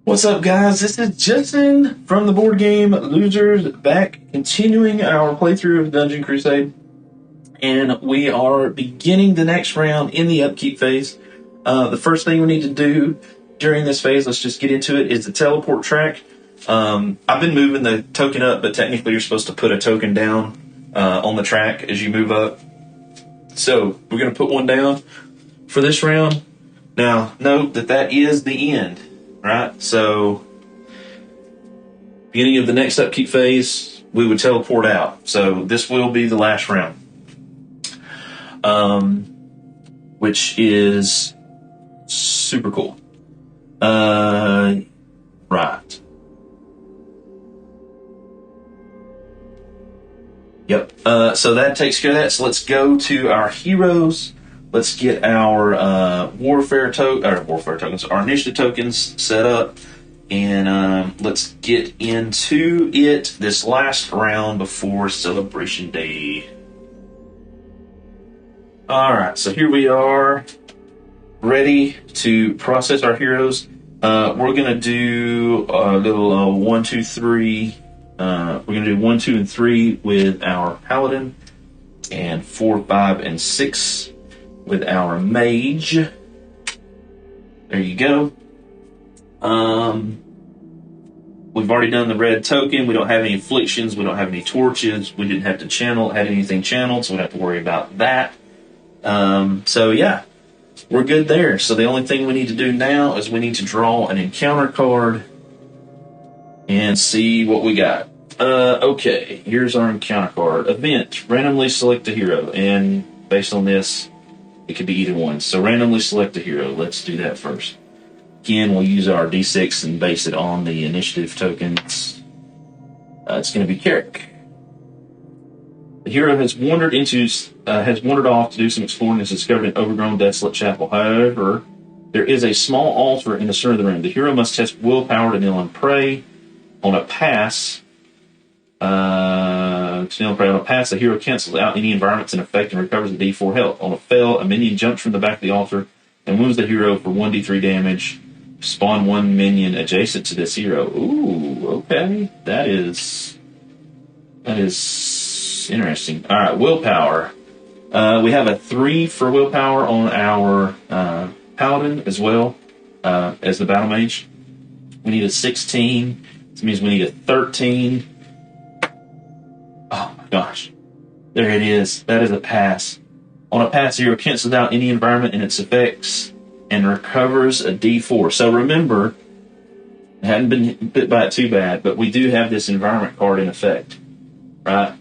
What's up, guys? This is Justin from the board game Losers, back continuing our playthrough of Dungeon Crusade, and we are beginning the next round in the upkeep phase. The first thing we need to do during this phase, let's just get into it, is the teleport track. I've been moving the token up, but technically you're supposed to put a token down on the track as you move up. So we're going to put one down for this round. Now, note that is the end. Right, so beginning of the next upkeep phase, we would teleport out. So this will be the last round, which is super cool. Right. Yep. So that takes care of that. So let's go to our heroes. Let's get our warfare tokens, our initiative tokens set up, and let's get into it this last round before Celebration Day. Alright, so here we are, ready to process our heroes. We're going to do a little 1, 2, 3. We're going to do 1, 2, and 3 with our Paladin, and 4, 5, and 6 with our Mage. There you go. We've already done the red token. We don't have any afflictions. We don't have any torches. We didn't have to have anything channeled, so we don't have to worry about that. So yeah, we're good there. So the only thing we need to do now is we need to draw an encounter card and see what we got. Okay, here's our encounter card. Event, randomly select a hero, and based on this, it could be either one. So randomly select a hero. Let's do that first. Again, we'll use our D6 and base it on the initiative tokens. It's going to be Carrick. The hero has wandered off to do some exploring and has discovered an overgrown, desolate chapel. However, there is a small altar in the center of the room. The hero must test willpower to kneel and pray. On a pass, the hero cancels out any environments in effect and recovers a D4 health. On a fail, a minion jumps from the back of the altar and wounds the hero for 1d3 damage. Spawn one minion adjacent to this hero. Ooh, okay. That is interesting. Alright, willpower. We have a 3 for willpower on our Paladin as well as the Battle Mage. We need a 16. This means we need a 13. Oh my gosh. There it is. That is a pass. On a pass, the hero cancels out any environment and its effects and recovers a D4. So remember, I hadn't been bit by it too bad, but we do have this environment card in effect, right?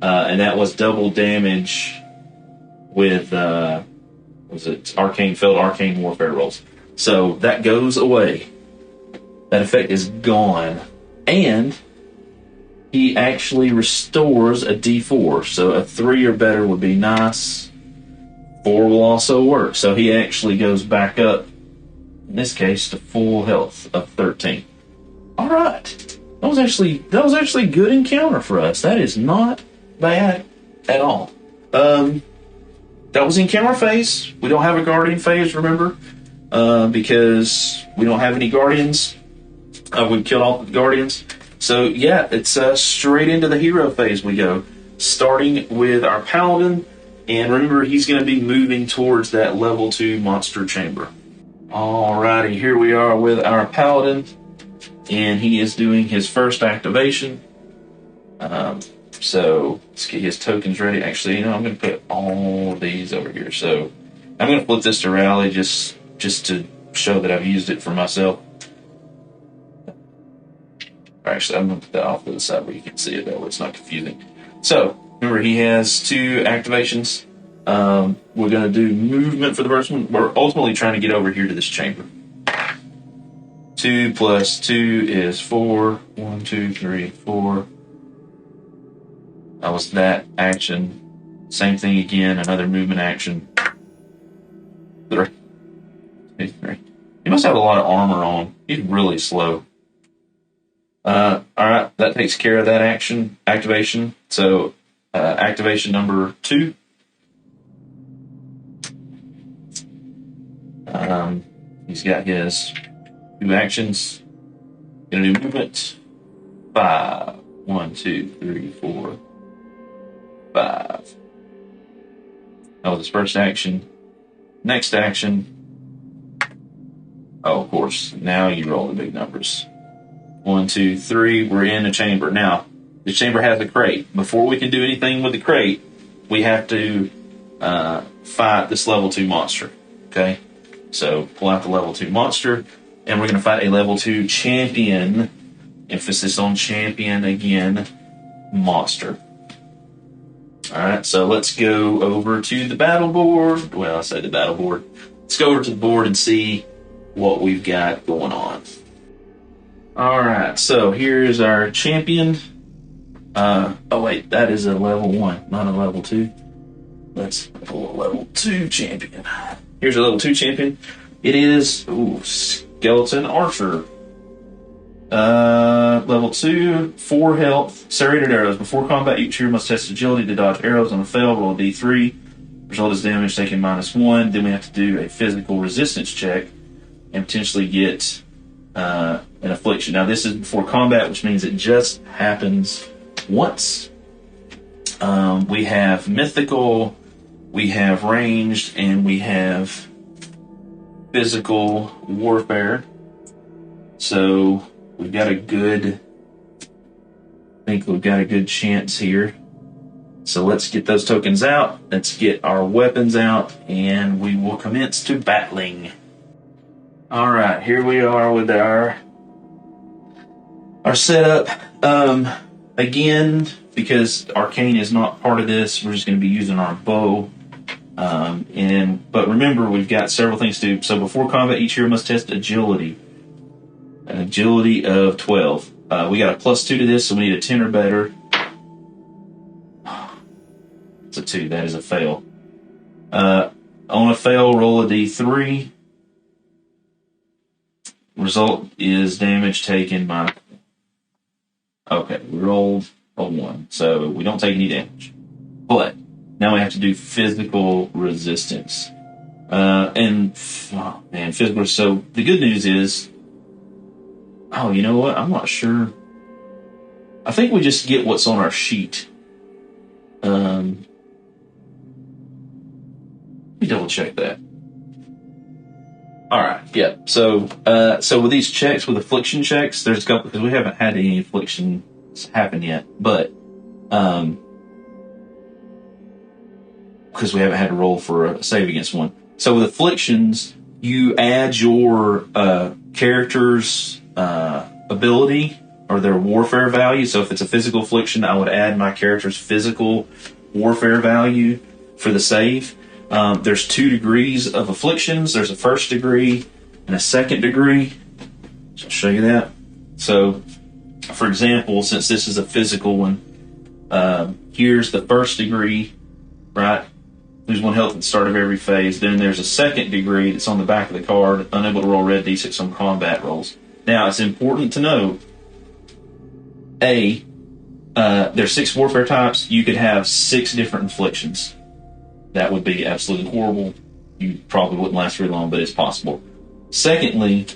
And that was double damage with, failed arcane warfare rolls. So that goes away. That effect is gone. And he actually restores a D4. So a 3 or better would be nice. 4 will also work. So he actually goes back up, in this case, to full health of 13. Alright. That was actually a good encounter for us. That is not bad at all. That was the encounter phase. We don't have a guardian phase, remember? Because we don't have any guardians. We've killed all the guardians. So yeah, it's straight into the hero phase we go. Starting with our Paladin. And remember, he's going to be moving towards that level 2 monster chamber. Alrighty, here we are with our Paladin. And he is doing his first activation. So let's get his tokens ready. Actually, I'm going to put all of these over here. So I'm going to flip this to rally just to show that I've used it for myself. Actually, I'm going to put that off to the side where you can see it, though. It's not confusing. So remember, he has 2 activations. We're going to do movement for the first one. We're ultimately trying to get over here to this chamber. 2 plus 2 is 4. 1, 2, 3, 4. That was that action. Same thing again, another movement action. 3. 2, 3. He must have a lot of armor on. He's really slow. Alright, that takes care of that activation. So, activation number 2. He's got his 2 actions. Gonna do movement 5. 1, 2, 3, 4, 5. That was his first action. Next action. Oh, of course. Now you roll the big numbers. 1, 2, 3. We're in a chamber. Now, the chamber has a crate. Before we can do anything with the crate, we have to fight this level 2 monster. Okay? So, pull out the level 2 monster, and we're going to fight a level 2 champion. Emphasis on champion again. Monster. Alright, so let's go over to the battle board. Well, I say the battle board. Let's go over to the board and see what we've got going on. Alright, so here's our champion. Oh wait, that is a level 1, not a level 2. Let's pull a level 2 champion. Here's a level 2 champion. It is Skeleton Archer. Level 2, 4 health, serrated arrows. Before combat, each hero must test agility to dodge arrows. On a fail, roll a d3. Result is damage taken -1. Then we have to do a physical resistance check and potentially get an affliction. Now, this is before combat, which means it just happens once. We have mythical, we have ranged, and we have physical warfare. So we've got a good, I think we've got a good chance here. So let's get those tokens out. Let's get our weapons out, and we will commence to battling. All right, here we are with our setup. Again, because arcane is not part of this, we're just going to be using our bow. But remember, we've got several things to do. So before combat, each hero must test agility. An agility of 12. We got a +2 to this, so we need a 10 or better. It's a 2. That is a fail. On a fail, roll a d3. Result is damage taken by... Okay, we rolled a 1, so we don't take any damage. But now we have to do physical resistance. Physical... So the good news is... Oh, you know what? I'm not sure. I think we just get what's on our sheet. Let me double check that. All right, yeah. So with these checks, with affliction checks, there's a couple, because we haven't had any afflictions happen yet, but because we haven't had to roll for a save against one. So with afflictions, you add your character's ability or their warfare value. So if it's a physical affliction, I would add my character's physical warfare value for the save. There's 2 degrees of afflictions. There's a first degree and a second degree. So I'll show you that. So, for example, since this is a physical one, here's the first degree, right? Lose 1 health at the start of every phase. Then there's a second degree that's on the back of the card. Unable to roll red d6 on combat rolls. Now, it's important to know, there's 6 warfare types. You could have 6 different afflictions. That would be absolutely horrible. You probably wouldn't last very long, but it's possible. Secondly,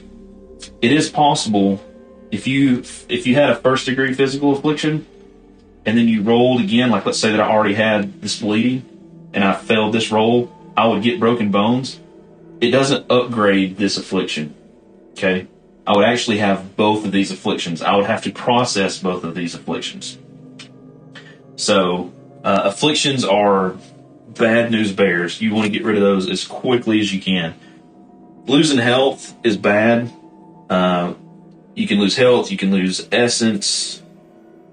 it is possible if you had a first degree physical affliction and then you rolled again, like let's say that I already had this bleeding and I failed this roll, I would get broken bones. It doesn't upgrade this affliction. Okay? I would actually have both of these afflictions. I would have to process both of these afflictions. So, afflictions are bad news bears. You want to get rid of those as quickly as you can. Losing health is bad. You can lose health. You can lose essence.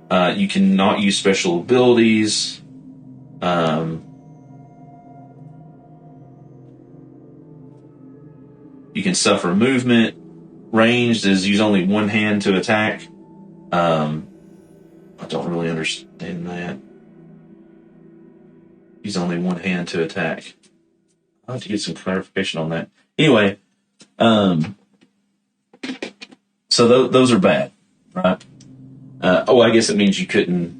You can not use special abilities. You can suffer movement. Ranged is use only 1 hand to attack. I don't really understand that. Use only 1 hand to attack. I'll have to get some clarification on that. Anyway, so those are bad, right? I guess it means you couldn't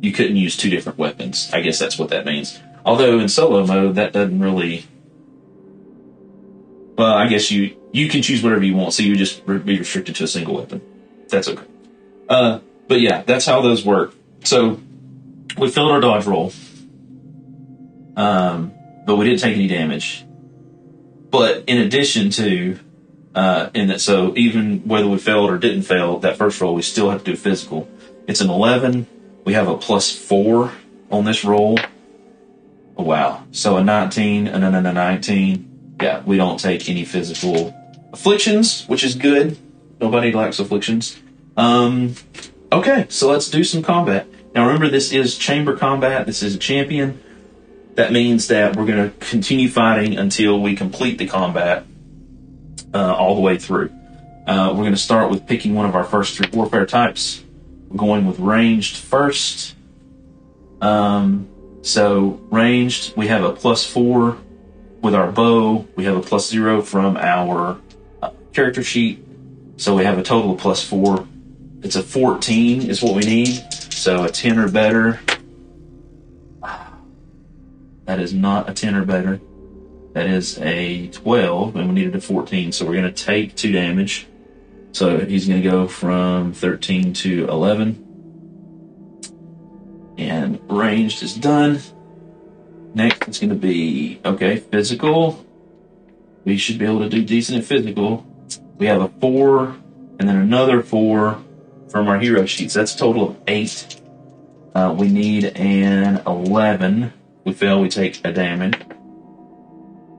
use 2 different weapons. I guess that's what that means. Although in solo mode, that doesn't really... Well, I guess you can choose whatever you want, so you just be restricted to a single weapon. That's okay. But yeah, that's how those work. So we failed our dodge roll, but we didn't take any damage. But in addition to, so even whether we failed or didn't fail that first roll, we still have to do physical. It's an 11. We have a +4 on this roll. Oh, wow. So a 19 and then a 19. Yeah, we don't take any physical afflictions, which is good. Nobody likes afflictions. Okay, so let's do some combat. Now remember, this is chamber combat. This is a champion. That means that we're going to continue fighting until we complete the combat all the way through. We're going to start with picking one of our first 3 warfare types. We're going with ranged first. So ranged, we have a +4 with our bow. We have a +0 from our character sheet. So we have a total of +4. It's a 14 is what we need. So a 10 or better. That is not a 10 or better. That is a 12, and we needed a 14. So we're going to take 2 damage. So he's going to go from 13 to 11. And ranged is done. Next, it's going to be, okay, physical. We should be able to do decent at physical. We have a 4, and then another 4 from our hero sheets. That's a total of 8. We need an 11. We fail, we take a damage.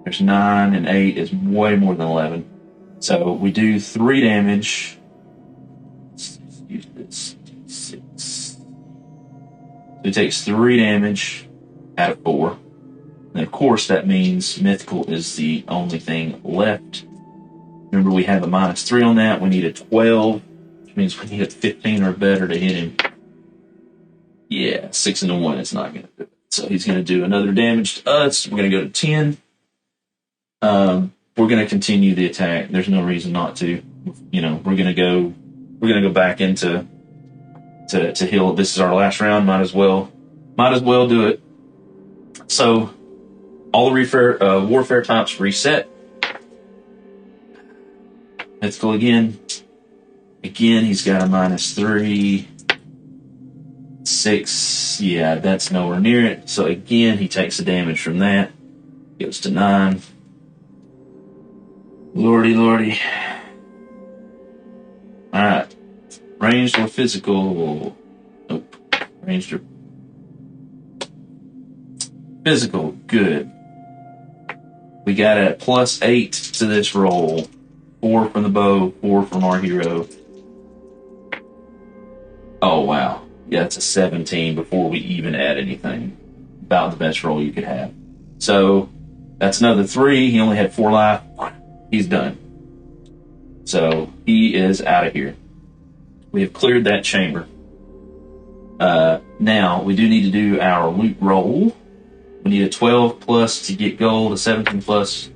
There's 9 and 8 is way more than 11. So we do 3 damage. Let's use this 6. So it takes 3 damage out of 4. And of course, that means mythical is the only thing left. Remember, we have a -3 on that. We need a 12, which means we need a 15 or better to hit him. Yeah, 6 and a 1 is not going to do it. So he's going to do another damage to us. We're going to go to 10. We're going to continue the attack. There's no reason not to. You know, we're going to go back into to heal. This is our last round. Might as well do it. So all the warfare types reset. Mythical again. Again, he's got a -3. 6. Yeah, that's nowhere near it. So again, he takes the damage from that. Goes to 9. Lordy, lordy. Alright. Ranged or physical? Nope. Ranged or physical. Good. We got a +8 to this roll. 4 from the bow, 4 from our hero. Oh, wow. Yeah, it's a 17 before we even add anything. About the best roll you could have. So, that's another 3. He only had 4 life. He's done. So, he is out of here. We have cleared that chamber. Now, we do need to do our loot roll. We need a 12 plus to get gold, a 17 plus.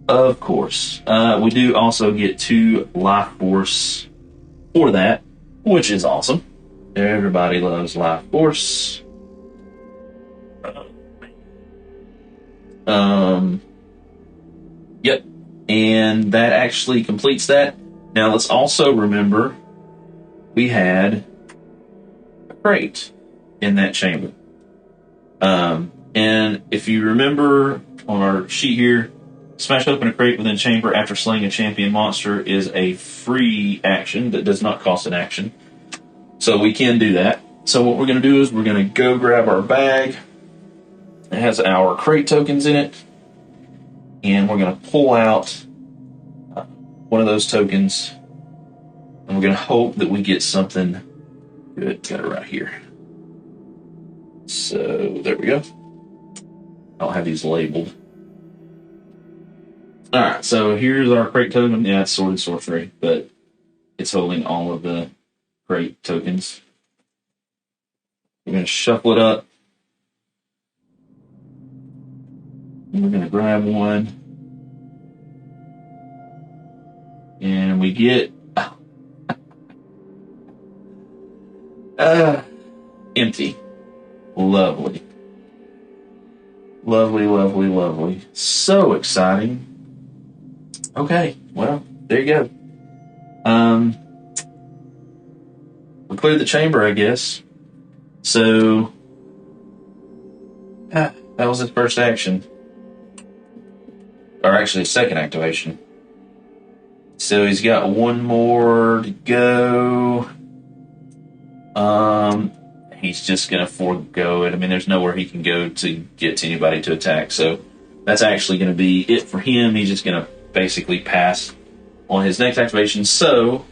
Of course. We do also get 2 life force for that, which is awesome. Everybody loves life force. Yep. And that actually completes that. Now let's also remember we had a crate in that chamber. And if you remember on our sheet here, smash open a crate within chamber after slaying a champion monster is a free action that does not cost an action. So we can do that. So what we're going to do is we're going to go grab our bag. It has our crate tokens in it. And we're going to pull out one of those tokens. And we're going to hope that we get something good. Got it right here. So there we go. I'll have these labeled. Alright, so here's our crate token. Yeah, it's sword and sorcery, but it's holding all of the crate tokens. We're going to shuffle it up. And we're going to grab one. And we get empty. Lovely. Lovely, lovely, lovely. So exciting. Okay, well, there you go. We cleared the chamber, I guess. So that was his first action. Or actually, second activation. So he's got one more to go. He's just going to forego it. I mean, there's nowhere he can go to get to anybody to attack. So that's actually going to be it for him. He's just going to basically pass on his next activation. So,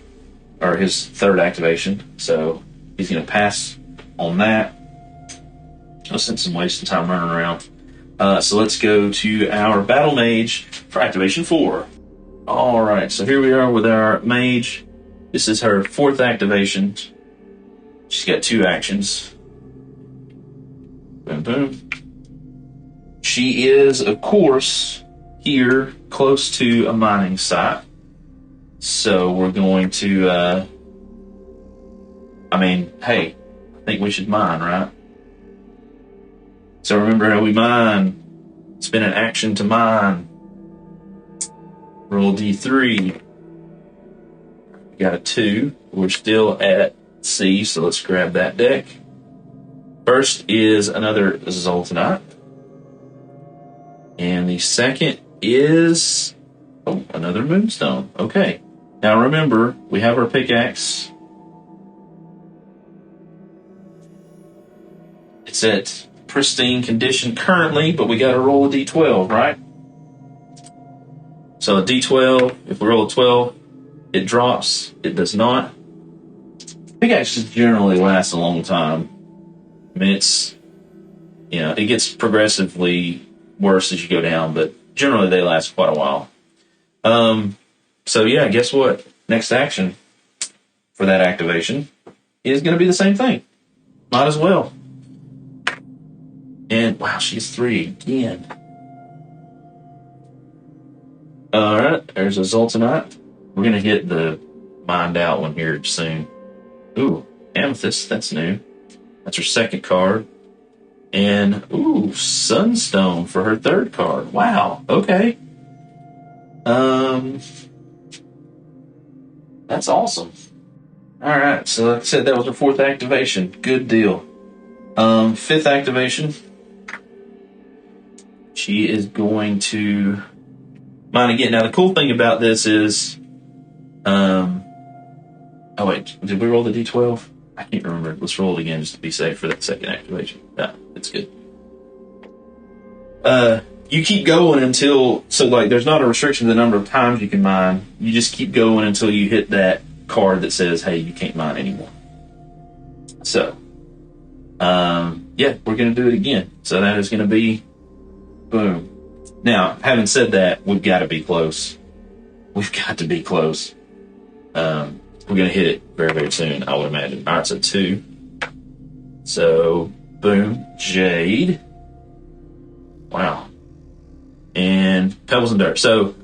or his third activation. So he's going to pass on that. I'll spend some wasted time running around. So let's go to our Battle Mage for activation 4. Alright, so here we are with our Mage. This is her fourth activation. She's got 2 actions. Boom, boom. She is, of course, here close to a mining site. So we're going to, hey, I think we should mine, right? So remember how we mine. Spend an action to mine. Roll D3. We got a 2. We're still at C, so let's grab that deck. First is another Zoltanite. And the second is another Moonstone. Okay. Now remember, we have our pickaxe. It's at pristine condition currently, but we got to roll a D12, right? So a D12, if we roll a 12, it drops. It does not. Pickaxes generally last a long time. I mean, it gets progressively worse as you go down, but generally they last quite a while. So yeah, guess what? Next action for that activation is going to be the same thing. Might as well. And wow, she's 3 again. Alright, there's a Zoltanite. We're going to hit the mined out one here soon. Ooh, Amethyst, that's new. That's her second card. And, Sunstone for her third card. Wow, okay. That's awesome. Alright, so like I said, that was her fourth activation. Good deal. Fifth activation. She is going to mine again. Now, the cool thing about this is... oh, wait. Did we roll the D12? I can't remember. Let's roll it again just to be safe for that second activation. Yeah, it's good. You keep going until... So, there's not a restriction to the number of times you can mine. You just keep going until you hit that card that says, hey, you can't mine anymore. So, yeah, we're going to do it again. So that is going to be... Boom. Now, having said that, we've got to be close. We've got to be close. We're going to hit it very, very soon, I would imagine. All right, so 2. So, boom. Jade. Wow. And Pebbles and Dirt. So,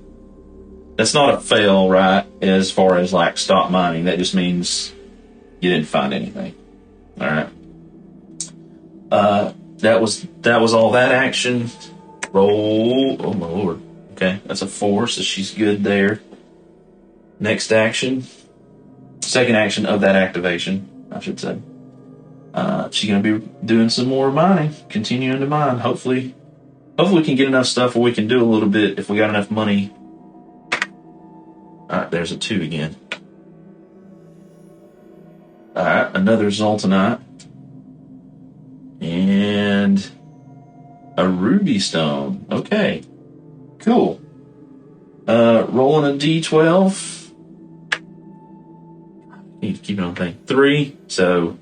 that's not a fail, right, as far as, stop mining. That just means you didn't find anything. All right. That was all that action. Roll. Oh, my Lord. Okay, that's a 4, so she's good there. Next action. Second action of that activation, I should say. She's going to be doing some more mining. Continuing to mine. Hopefully we can get enough stuff where we can do a little bit if we got enough money. Alright, there's a 2 again. Alright, another Zoltanite. And... a Ruby Stone. Okay. Cool. Rolling a D12. Need to keep it on thing. 3. So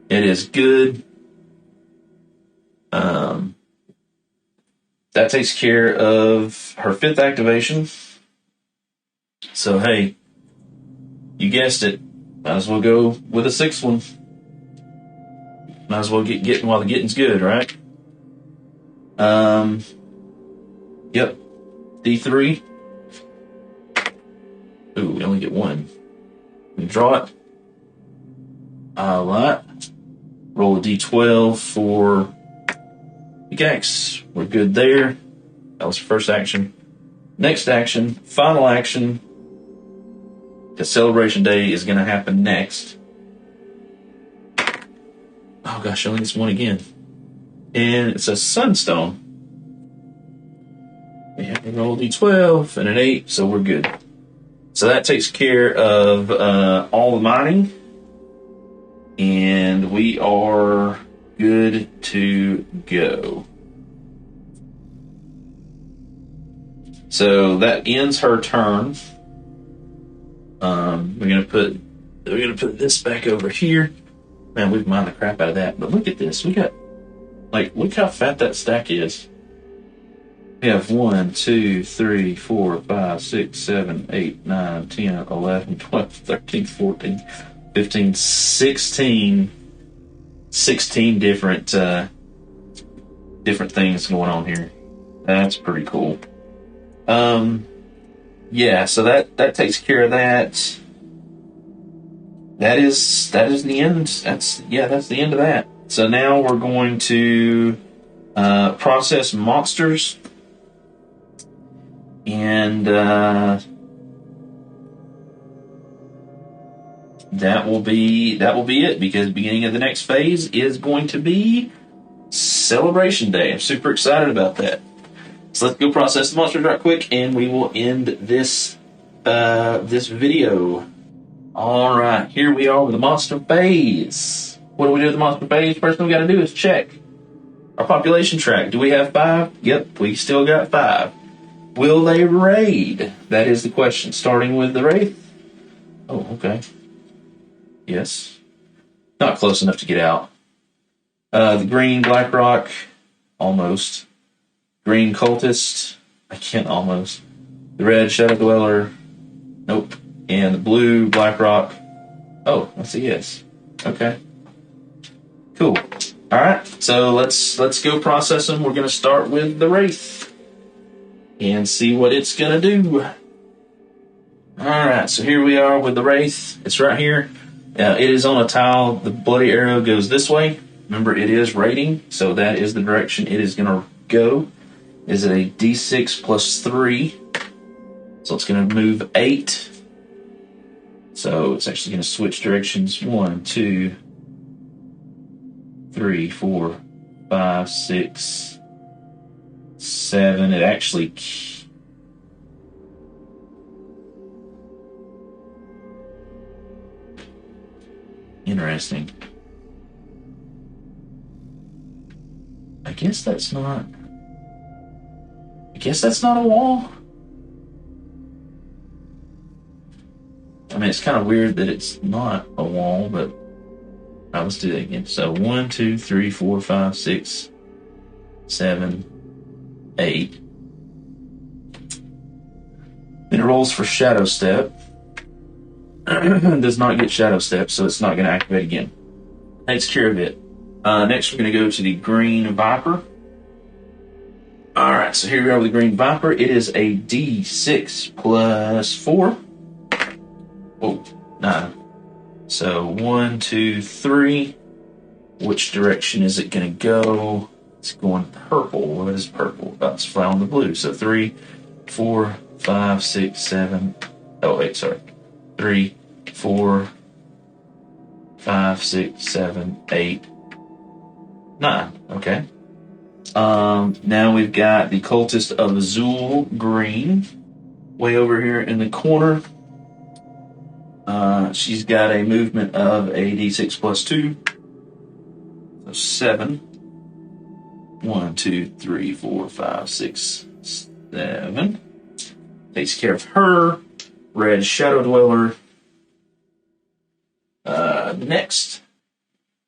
it is good. That takes care of her 5th activation. So hey, you guessed it. Might as well go with a 6th one. Might as well get getting while the getting's good, right? Yep. D3. Ooh, we only get 1. We draw it. Alright. Roll a D12 for pickaxe. We're good there. That was first action. Next action, final action. because Celebration Day is going to happen next. Oh gosh, I only gets one again. And it's a Sunstone. We have to roll D12 and an 8, so we're good. So that takes care of all the mining. And we are good to go. So that ends her turn. We're gonna put this back over here. Man, we've mined the crap out of that. But look at this. We got, like, look how fat that stack is. We have 1, 2, 3, 4, 5, 6, 7, 8, 9, 10, 11, 12, 13, 14, 15, 16 different things going on here. That's pretty cool. Yeah, so that takes care of that. That is the end. That's the end of that. So now we're going to process monsters, and that will be it, because the beginning of the next phase is going to be Celebration Day. I'm super excited about that. So let's go process the monsters right quick, and we will end this video. All right, here we are with the monster phase. What do we do with the monster phase? First thing we got to do is check our population track. Do we have 5? Yep, we still got 5. Will they raid? That is the question. Starting with the Wraith. Oh, okay. Yes. Not close enough to get out. The green Blackrock, almost. Green Cultist, I can't almost. The red Shadow Dweller, nope. And the blue Blackrock, oh, that's a yes. Okay. Cool. Alright, so let's go process them. We're going to start with the Wraith and see what it's going to do. Alright, so here we are with the Wraith. It's right here. It is on a tile. The bloody arrow goes this way. Remember, it is raiding, so that is the direction it is going to go. Is it a D6 plus 3? So it's going to move 8. So it's actually going to switch directions. 1, 2, 3, 4, 5, 6, 7. It actually... Interesting. I guess that's not a wall. I mean, it's kind of weird that it's not a wall, but let's do that again. So 1, 2, 3, 4, 5, 6, 7, 8. Then it rolls for Shadow Step. Does not get Shadow Step, so it's not going to activate again. Takes care of it. Next, we're going to go to the Green Viper. Alright, so here we are with the Green Viper. It is a D6 plus 4. Oh, 9. So 1, 2, 3. Which direction is it going to go? It's going purple. What is purple? That's found the blue. So 3, 4, 5, 6, 7. Oh, wait, sorry. 3, 4, 5, 6, 7, 8, 9. Okay. Now we've got the Cultist of Zuul green way over here in the corner. She's got a movement of a D6 plus 2. So 7. 1, 2, 3, 4, 5, 6, 7. Takes care of her. Red Shadow Dweller. Next.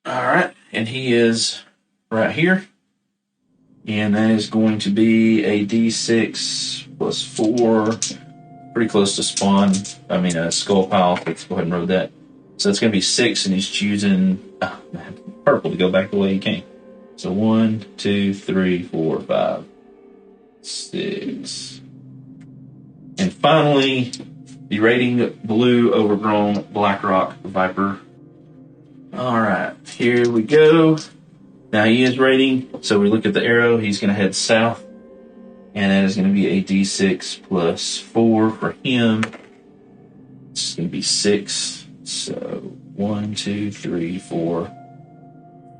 Alright, and he is right here. And that is going to be a D6 plus 4. Pretty close to spawn. I mean, a skull pile. Let's go ahead and roll that. So it's going to be 6, and he's choosing purple to go back the way he came. So 1, 2, 3, 4, 5, 6. And finally, the raiding blue overgrown Blackrock Viper. Alright, here we go. Now he is raiding, so we look at the arrow, he's going to head south. And that is going to be a D6 plus 4 for him. It's going to be 6. So 1, 2, 3, 4,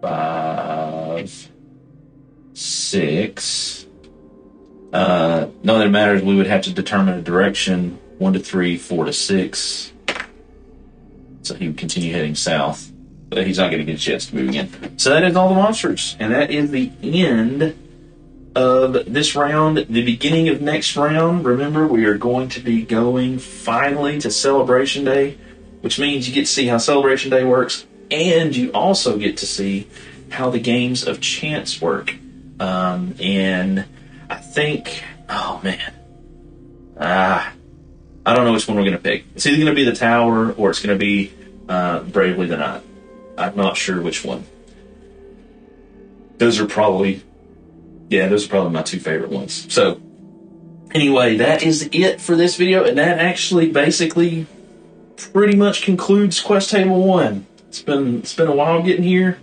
5, 6. None that matters. We would have to determine a direction. 1 to 3, 4 to 6. So he would continue heading south. But he's not going to get a chance to move again. So that is all the monsters. And that is the end of this round. The beginning of next round, remember, we are going to be going finally to Celebration Day, which means you get to see how Celebration Day works, and you also get to see how the games of chance work. And I think, oh man, I don't know which one we're going to pick. It's either going to be the Tower or it's going to be Bravely Denied. I'm not sure which one. Those are probably my two favorite ones. So, anyway, that is it for this video, and that actually basically pretty much concludes Quest Table 1. It's been a while getting here.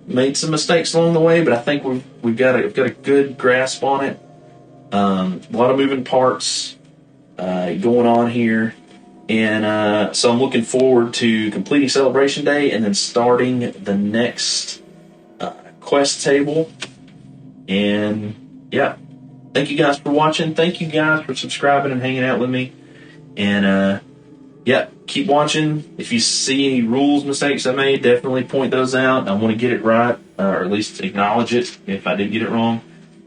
Made some mistakes along the way, but I think we've got a good grasp on it. A lot of moving parts going on here. And so I'm looking forward to completing Celebration Day and then starting the next quest table. And yeah, thank you guys for watching. Thank you guys for subscribing and hanging out with me. And yeah, keep watching. If you see any rules mistakes I made, definitely point those out. I want to get it right, or at least acknowledge it if I did get it wrong.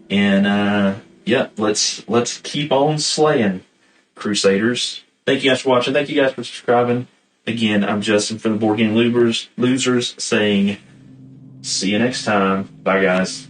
And yeah, let's keep on slaying, Crusaders. Thank you guys for watching. Thank you guys for subscribing. Again, I'm Justin from the Board Game Losers saying, see you next time. Bye, guys.